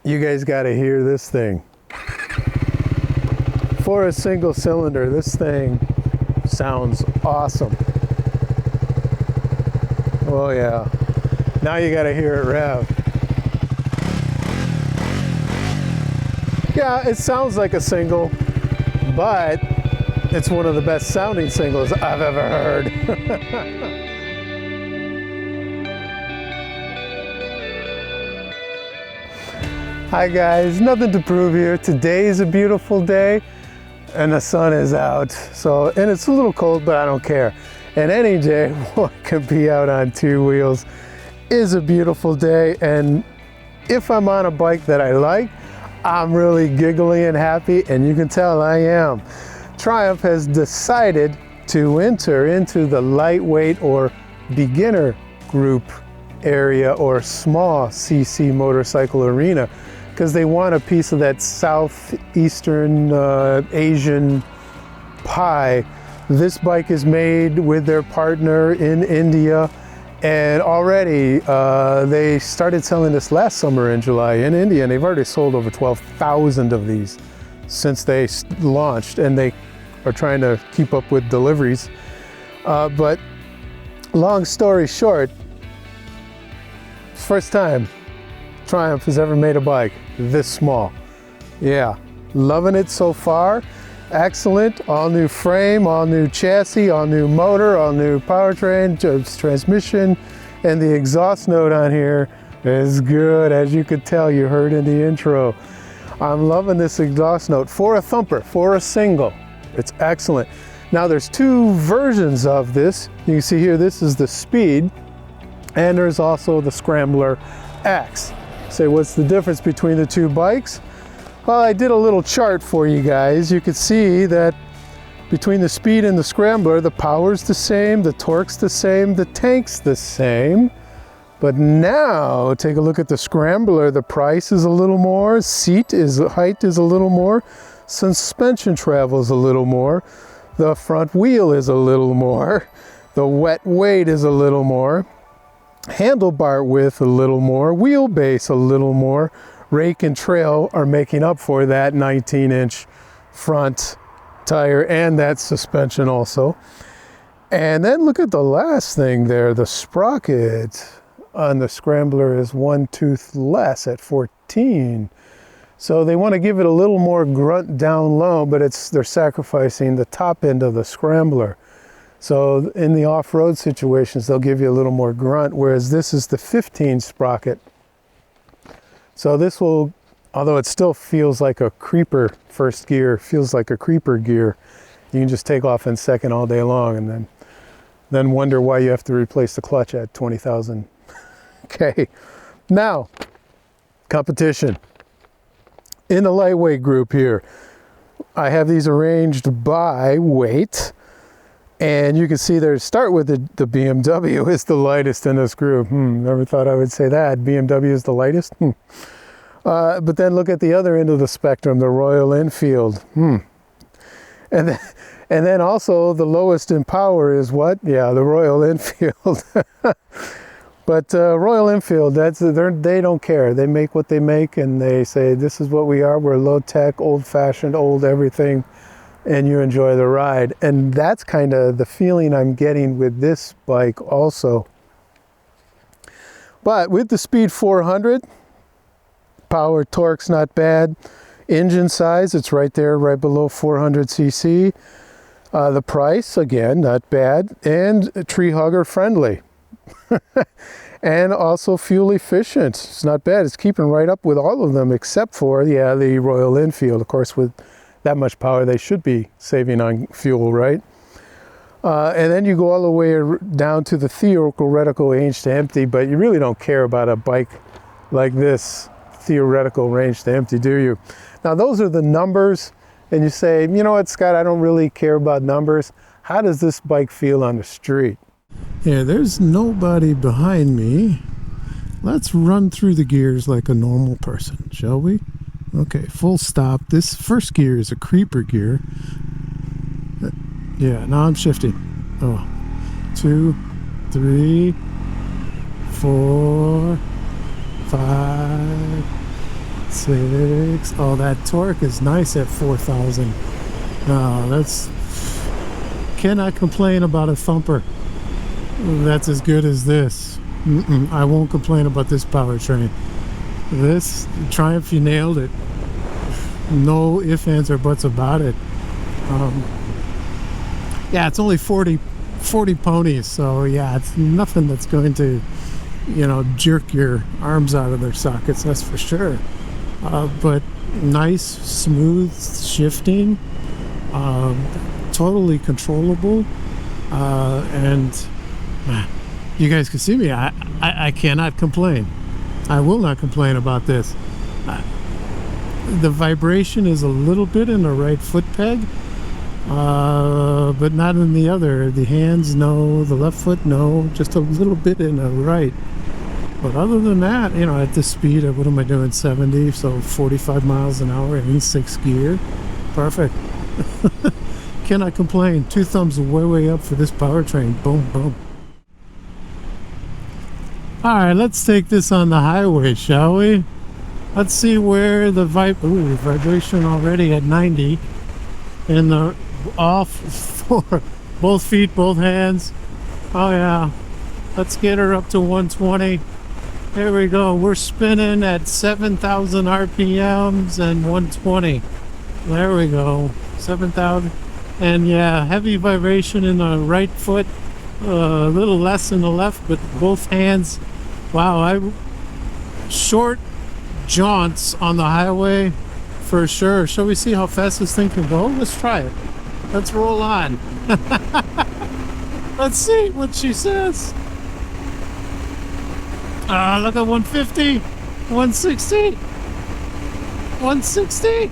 You guys got to hear this thing. For a single cylinder, this thing sounds awesome. Oh yeah. Now you got to hear it rev. Yeah, it sounds like a single, but it's one of the best sounding singles I've ever heard. Hi guys, Nothing to Prove here. Today is a beautiful day and the sun is out. And it's a little cold, but I don't care. And any day one can be out on two wheels is a beautiful day. And if I'm on a bike that I like, I'm really giggly and happy, and you can tell I am. Triumph has decided to enter into the lightweight or beginner group area or small CC motorcycle arena because they want a piece of that southeastern Asian pie. This bike is made with their partner in India, and already they started selling this last summer in July in India, and they've already sold over 12,000 of these since they launched, and they are trying to keep up with deliveries. But long story short, first time Triumph has ever made a bike this small. Yeah, loving it so far. Excellent. All new frame, all new chassis, all new motor, all new powertrain, transmission, and the exhaust note on here is good, as you could tell, you heard in the intro. I'm loving this exhaust note for a thumper, for a single. It's excellent. Now there's two versions of this. You can see here, this is the Speed, and there's also the Scrambler X. Say, what's the difference between the two bikes? Well, I did a little chart for you guys. You could see that between the Speed and the Scrambler, the power's the same, the torque's the same, the tank's the same. But now, take a look at the Scrambler. The price is a little more, height is a little more, suspension travel is a little more, the front wheel is a little more, the wet weight is a little more, handlebar width a little more, wheelbase a little more. Rake and trail are making up for that 19-inch front tire and that suspension also. And then look at the last thing there. The sprocket on the Scrambler is 1 tooth less at 14. So they want to give it a little more grunt down low, but they're sacrificing the top end of the Scrambler. So in the off-road situations, they'll give you a little more grunt, whereas this is the 15 sprocket. So this will, although it still feels like a creeper first gear, feels like a creeper gear, you can just take off in second all day long and then wonder why you have to replace the clutch at 20,000. Okay, now, competition. In the lightweight group here, I have these arranged by weight, and you can see there, start with the BMW is the lightest in this group. Never thought I would say that. BMW is the lightest. But then look at the other end of the spectrum, the Royal Enfield. And then also the lowest in power is what? Yeah, the Royal Enfield. But Royal Enfield, they don't care. They make what they make, and they say, this is what we are. We're low tech, old fashioned, old everything, and you enjoy the ride. And that's kind of the feeling I'm getting with this bike also. But with the Speed 400, power, torque's not bad. Engine size, it's right there, right below 400 cc. The price, again, not bad. And tree hugger friendly. And also fuel efficient. It's not bad. It's keeping right up with all of them except for, yeah, the Royal Enfield. Of course, with that much power, they should be saving on fuel, right? And then you go all the way down to the theoretical range to empty, but you really don't care about a bike like this, theoretical range to empty, do you? Now, those are the numbers, and you say, you know what, Scott, I don't really care about numbers. How does this bike feel on the street? Yeah, there's nobody behind me. Let's run through the gears like a normal person, shall we? Okay, full stop. This first gear is a creeper gear. Yeah, now I'm shifting. 2, 3, 4, 5, 6. Oh, that torque is nice at 4,000. That's... Cannot complain about a thumper that's as good as this. I won't complain about this powertrain. This Triumph, you nailed it. No ifs, ands, or buts about it. Yeah, it's only 40 ponies, so yeah, it's nothing that's going to, you know, jerk your arms out of their sockets, that's for sure. But nice, smooth shifting, totally controllable, and you guys can see me. I cannot complain. I will not complain about this. The vibration is a little bit in the right foot peg, but not in the other. The hands, no. The left foot, no. Just a little bit in the right. But other than that, you know, at this speed, what am I doing? 70, so 45 miles an hour in 6th gear. Perfect. Cannot complain. 2 thumbs way up for this powertrain. Boom, boom. All right, let's take this on the highway, shall we? Let's see where the vibration already at 90, and the off for both feet, both hands. Oh yeah, let's get her up to 120. There we go. We're spinning at 7,000 RPMs and 120. There we go, 7,000. And yeah, heavy vibration in the right foot, a little less in the left, but both hands. Wow, short jaunts on the highway for sure. Shall we see how fast this thing can go? Let's try it. Let's roll on. Let's see what she says. Look at 150, 160, 160.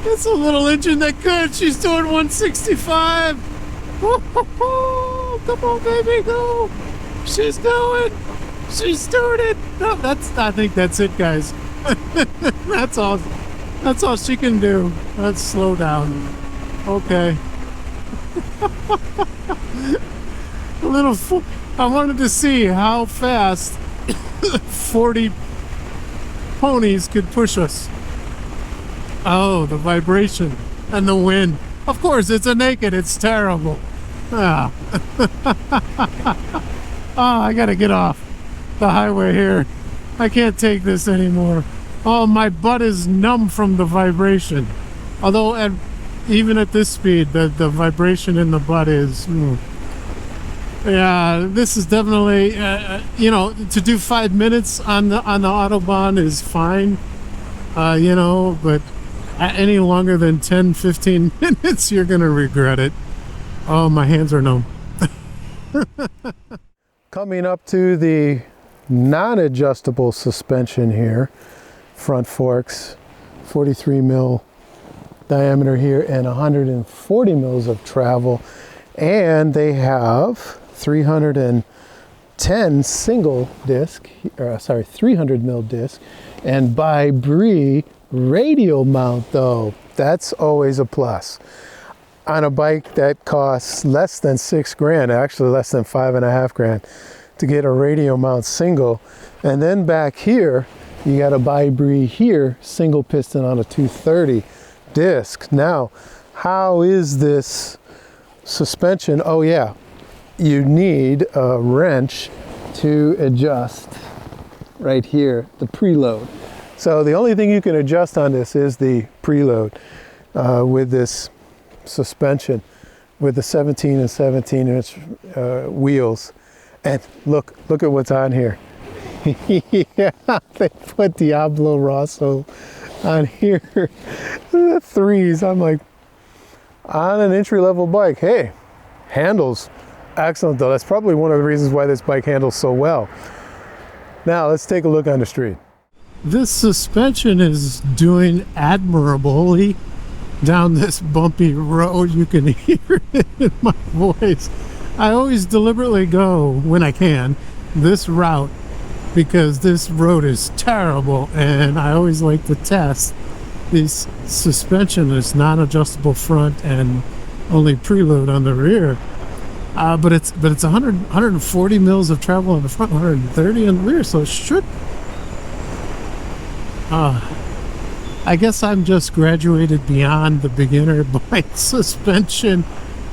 It's a little engine that could. She's doing 165. Come on, baby, go. She's going. She's doing it. No, I think that's it, guys. That's all. That's all she can do. Let's slow down. Okay. I wanted to see how fast 40 ponies could push us. Oh, the vibration and the wind. Of course, it's a naked. It's terrible. Ah. Oh, I gotta get off the highway here. I can't take this anymore. Oh, my butt is numb from the vibration. Although even at this speed, the vibration in the butt is... Yeah, this is definitely, you know, to do 5 minutes on the Autobahn is fine, you know, but any longer than 10-15 minutes, you're gonna regret it. Oh, my hands are numb. Coming up to the non-adjustable suspension here, front forks, 43 mil diameter here and 140 mils of travel, and they have 310 single disc, 300 mil disc, and by Brie radial mount though. That's always a plus. On a bike that costs less than $6,000, actually less than $5.5 grand, to get a radial mount single. And then back here, you got a by Brie here, single piston on a 230 disc. Now, how is this suspension? Oh yeah, you need a wrench to adjust right here, the preload. So the only thing you can adjust on this is the preload with this suspension, with the 17 and 17 inch wheels. And look at what's on here. Yeah, they put Diablo Rosso on here. The threes. I'm like, on an entry-level bike, hey, handles excellent though. That's probably one of the reasons why this bike handles so well. Now let's take a look on the street. This suspension is doing admirably down this bumpy road. You can hear it in my voice. I always deliberately go, when I can, this route because this road is terrible, and I always like to test this suspension is non-adjustable front and only preload on the rear. but it's 140 mils of travel on the front, 130 on the rear, so it should. I guess I'm just graduated beyond the beginner bike suspension.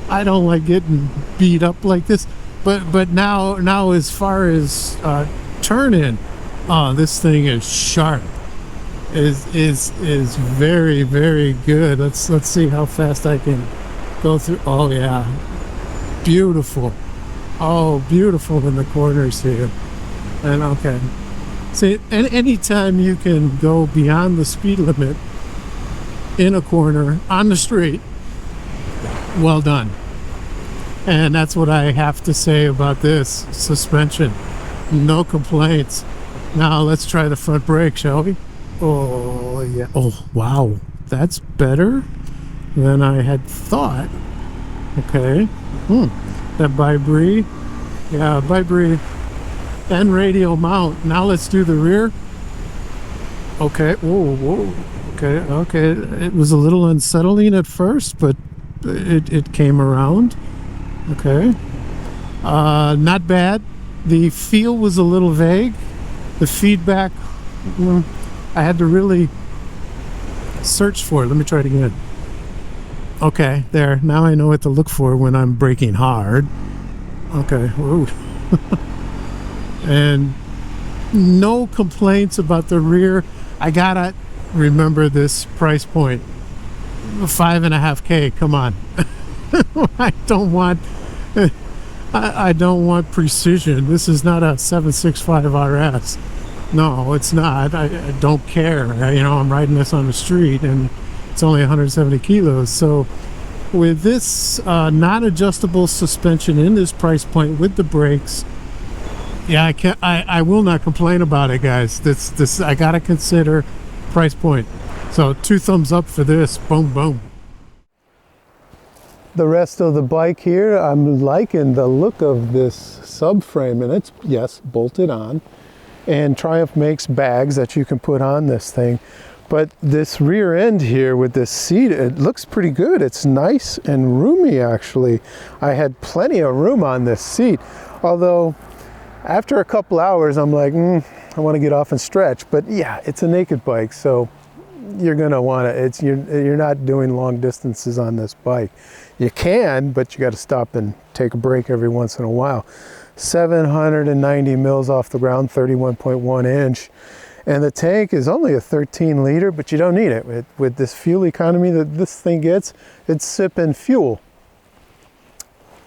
I don't like getting beat up like this, but now as far as turn in, this thing is sharp. Is very, very good. Let's see how fast I can go through. Oh yeah, beautiful. Oh, beautiful in the corners here. And okay, see, anytime you can go beyond the speed limit in a corner on the street, well done. And that's what I have to say about this suspension. No complaints. Now let's try the front brake, shall we? Oh yeah. Oh wow, that's better than I had thought. Okay. That Vibri, yeah, Vibri and radial mount. Now let's do the rear. Okay. Whoa. Okay. It was a little unsettling at first, but it came around. Okay. Not bad. The feel was a little vague. The feedback, I had to really search for it. Let me try it again. Okay, there. Now I know what to look for when I'm braking hard. Okay. Ooh. And no complaints about the rear. I gotta remember this price point. $5.5K. Come on. I don't want precision. This is not a 765 RS. No, it's not. I don't care. I'm riding this on the street and it's only 170 kilos. So with this non-adjustable suspension in this price point with the brakes, yeah, I will not complain about it, guys. This I gotta consider price point. So 2 thumbs up for this. Boom, boom. The rest of the bike here, I'm liking the look of this subframe, and it's, yes, bolted on. And Triumph makes bags that you can put on this thing. But this rear end here with this seat, it looks pretty good. It's nice and roomy, actually. I had plenty of room on this seat. Although, after a couple hours, I'm like, I want to get off and stretch. But yeah, it's a naked bike, so you're gonna want to. You're not doing long distances on this bike. You can, but you got to stop and take a break every once in a while. 790 mils off the ground, 31.1 inch. And the tank is only a 13 liter, but you don't need it. With this fuel economy that this thing gets, it's sipping fuel.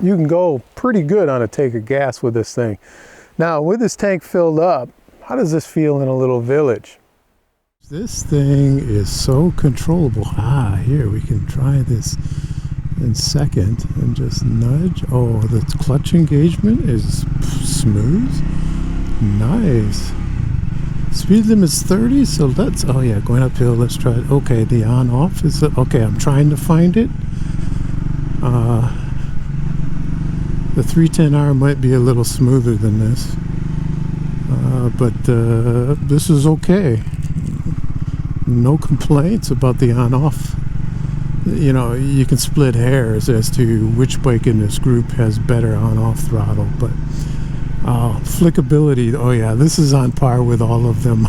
You can go pretty good on a tank of gas with this thing. Now, with this tank filled up, how does this feel in a little village? This thing is so controllable. Here, we can try this in second and just nudge. Oh, the clutch engagement is smooth. Nice. Speed limit is 30, so let's, oh yeah, going uphill, let's try it. Okay, the on off is, okay, I'm trying to find it. The 310R might be a little smoother than this, but this is okay. No complaints about the on off. You can split hairs as to which bike in this group has better on off throttle, but flickability, oh yeah, this is on par with all of them.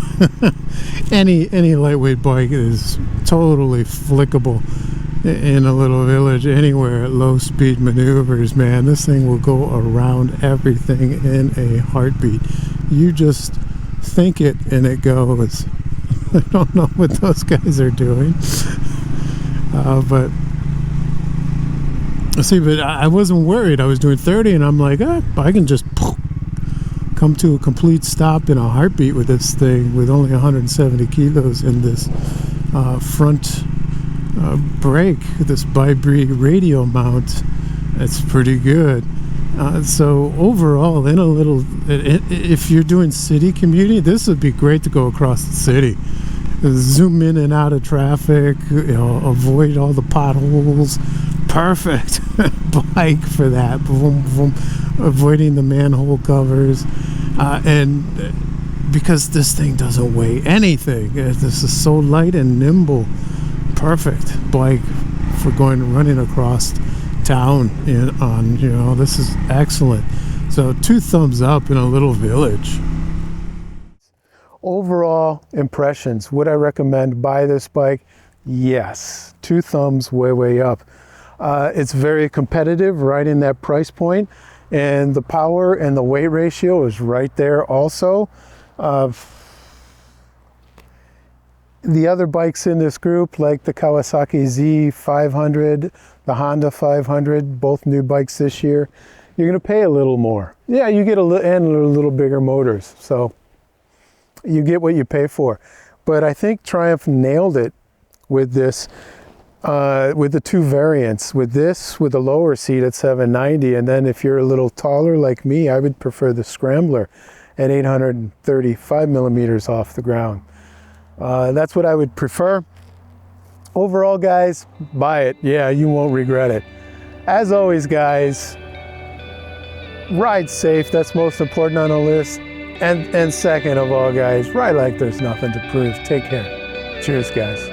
any lightweight bike is totally flickable in a little village anywhere at low speed maneuvers. Man, this thing will go around everything in a heartbeat. You just think it and it goes. I don't know what those guys are doing, but see, but I wasn't worried. I was doing 30 and I'm like, I can just come to a complete stop in a heartbeat with this thing with only 170 kilos in this front brake, this Vibri radial mount. It's pretty good. So overall, in a little, if you're doing city commuting, this would be great to go across the city. Zoom in and out of traffic, avoid all the potholes. Perfect bike for that. Vroom, vroom. Avoiding the manhole covers. And because this thing doesn't weigh anything, this is so light and nimble. Perfect bike for running across town on, you know, this is excellent. So 2 thumbs up in a little village. Overall impressions, would I recommend buy this bike? Yes, 2 thumbs way up. It's very competitive, right in that price point, and the power and the weight ratio is right there also. The other bikes in this group, like the Kawasaki Z500, the Honda 500, both new bikes this year, you're going to pay a little more. Yeah, you get a little bigger motors, so you get what you pay for. But I think Triumph nailed it with this, with the 2 variants. With this, with the lower seat at 790, and then if you're a little taller like me, I would prefer the Scrambler at 835 millimeters off the ground. That's what I would prefer. Overall, guys, buy it. Yeah, you won't regret it. As always, guys, ride safe. That's most important on the list. And second of all, guys, ride like there's nothing to prove. Take care. Cheers, guys.